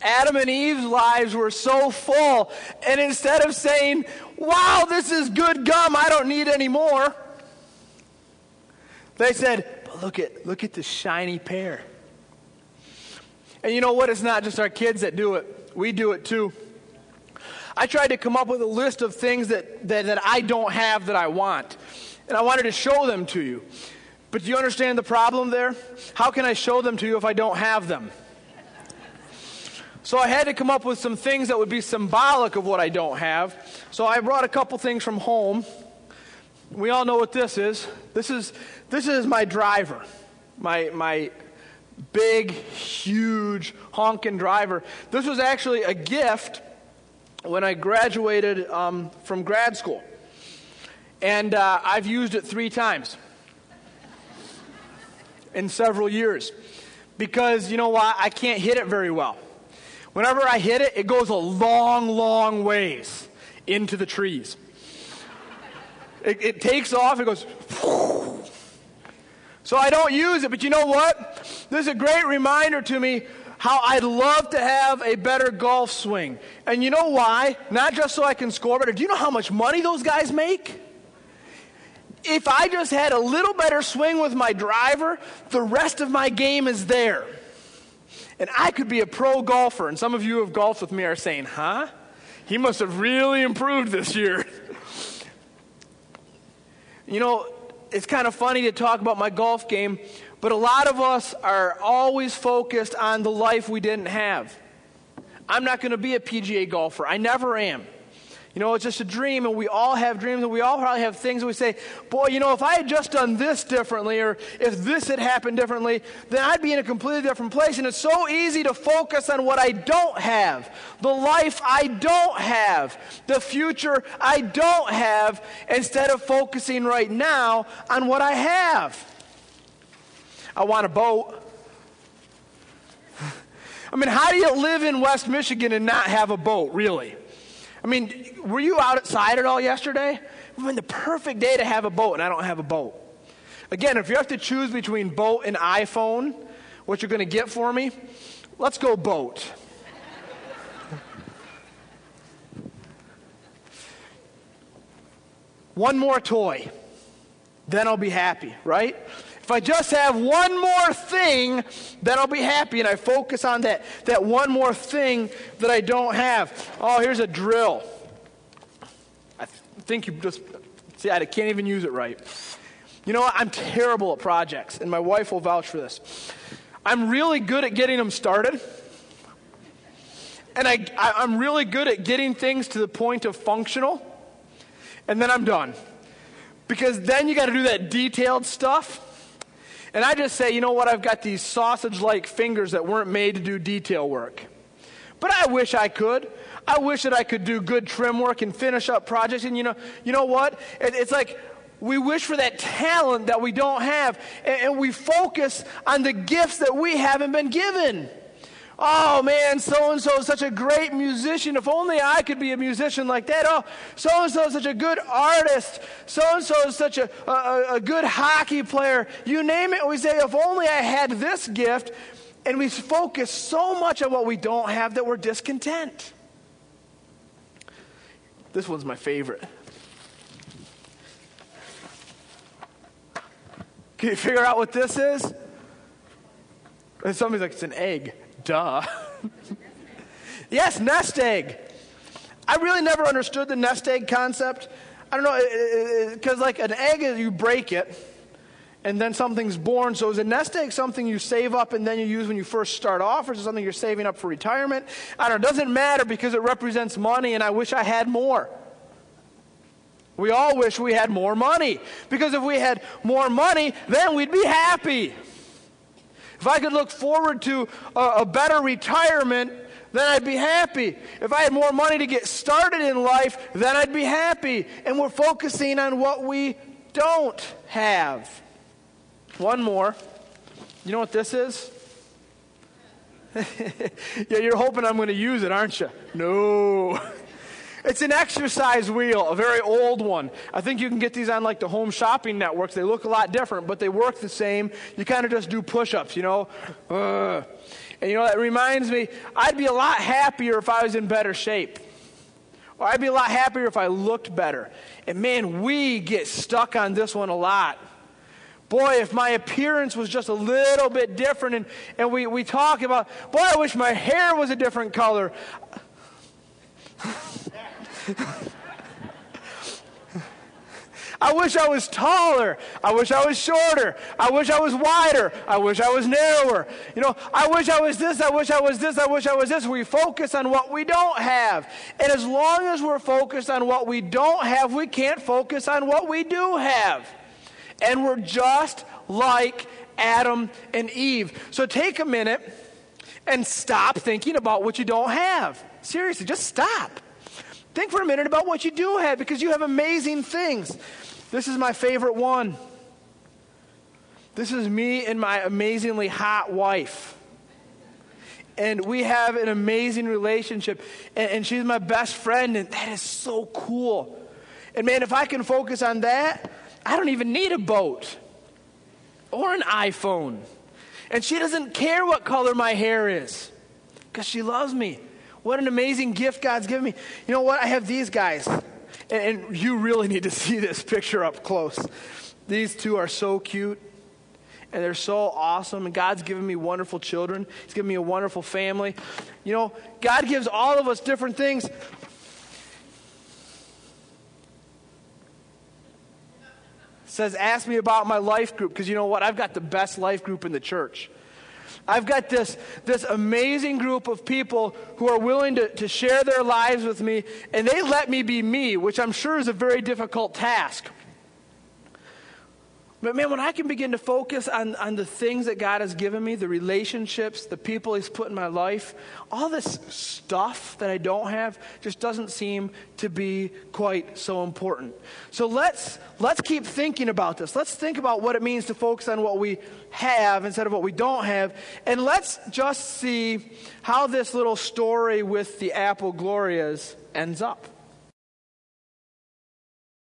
Adam and Eve's lives were so full, and instead of saying, wow, this is good gum, I don't need any more, they said, but look at this shiny pear. And you know what? It's not just our kids that do it. We do it too. I tried to come up with a list of things that I don't have that I want. And I wanted to show them to you. But do you understand the problem there? How can I show them to you if I don't have them? So I had to come up with some things that would be symbolic of what I don't have. So I brought a couple things from home. We all know what this is. This is my driver. My big, huge, honking driver. This was actually a gift when I graduated from grad school. And I've used it 3 times in several years. Because, you know why? I can't hit it very well. Whenever I hit it, it goes a long, long ways into the trees. It takes off, it goes... So I don't use it, but you know what? This is a great reminder to me how I'd love to have a better golf swing. And you know why? Not just so I can score better. Do you know how much money those guys make? If I just had a little better swing with my driver, the rest of my game is there. And I could be a pro golfer. And some of you who have golfed with me are saying, huh? He must have really improved this year. You know, it's kind of funny to talk about my golf game, but a lot of us are always focused on the life we didn't have. I'm not going to be a PGA golfer. I never am. You know, it's just a dream, and we all have dreams, and we all probably have things that we say, boy, you know, if I had just done this differently, or if this had happened differently, then I'd be in a completely different place. And it's so easy to focus on what I don't have, the life I don't have, the future I don't have, instead of focusing right now on what I have. I want a boat. I mean, how do you live in West Michigan and not have a boat, really? I mean, were you outside at all yesterday? I mean, the perfect day to have a boat, and I don't have a boat. Again, if you have to choose between boat and iPhone, what you're going to get for me, let's go boat. One more toy, then I'll be happy, right? If I just have one more thing, then I'll be happy, and I focus on that one more thing that I don't have. Oh, here's a drill. I think you just, see, I can't even use it right. You know what? I'm terrible at projects, and my wife will vouch for this. I'm really good at getting them started, and I'm really good at getting things to the point of functional, and then I'm done. Because then you got to do that detailed stuff. And I just say, you know what, I've got these sausage-like fingers that weren't made to do detail work. But I wish I could. I wish that I could do good trim work and finish up projects. And you know what? It's like we wish for that talent that we don't have. And we focus on the gifts that we haven't been given. Oh, man, so-and-so is such a great musician. If only I could be a musician like that. Oh, so-and-so is such a good artist. So-and-so is such a good hockey player. You name it, we say, if only I had this gift. And we focus so much on what we don't have that we're discontent. This one's my favorite. Can you figure out what this is? And somebody's like, it's an egg. Duh. Yes, nest egg. I really never understood the nest egg concept. I don't know, because like an egg, you break it, and then something's born. So is a nest egg something you save up and then you use when you first start off, or is it something you're saving up for retirement? I don't know. It doesn't matter because it represents money, and I wish I had more. We all wish we had more money, because if we had more money, then we'd be happy. If I could look forward to a better retirement, then I'd be happy. If I had more money to get started in life, then I'd be happy. And we're focusing on what we don't have. One more. You know what this is? Yeah, you're hoping I'm going to use it, aren't you? No. It's an exercise wheel, a very old one. I think you can get these on like the home shopping networks. They look a lot different, but they work the same. You kind of just do push-ups, you know. And that reminds me, I'd be a lot happier if I was in better shape. Or I'd be a lot happier if I looked better. And man, we get stuck on this one a lot. Boy, if my appearance was just a little bit different, and we talk about, boy, I wish my hair was a different color. I wish I was taller. I wish I was shorter. I wish I was wider. I wish I was narrower. I wish I was this. I wish I was this. I wish I was this. We focus on what we don't have. And as long as we're focused on what we don't have, we can't focus on what we do have. And we're just like Adam and Eve. So take a minute and stop thinking about what you don't have. Seriously, just stop. Think for a minute about what you do have, because you have amazing things. This is my favorite one. This is me and my amazingly hot wife. And we have an amazing relationship. And she's my best friend, and that is so cool. And man, if I can focus on that, I don't even need a boat or an iPhone. And she doesn't care what color my hair is, because she loves me. What an amazing gift God's given me. You know what? I have these guys. And you really need to see this picture up close. These two are so cute. And they're so awesome. And God's given me wonderful children. He's given me a wonderful family. God gives all of us different things. Says, ask me about my life group. Because you know what? I've got the best life group in the church. I've got this amazing group of people who are willing to share their lives with me, and they let me be me, which I'm sure is a very difficult task. But man, when I can begin to focus on the things that God has given me, the relationships, the people He's put in my life, all this stuff that I don't have just doesn't seem to be quite so important. So let's keep thinking about this. Let's think about what it means to focus on what we have instead of what we don't have. And let's just see how this little story with the apple Glorias ends up.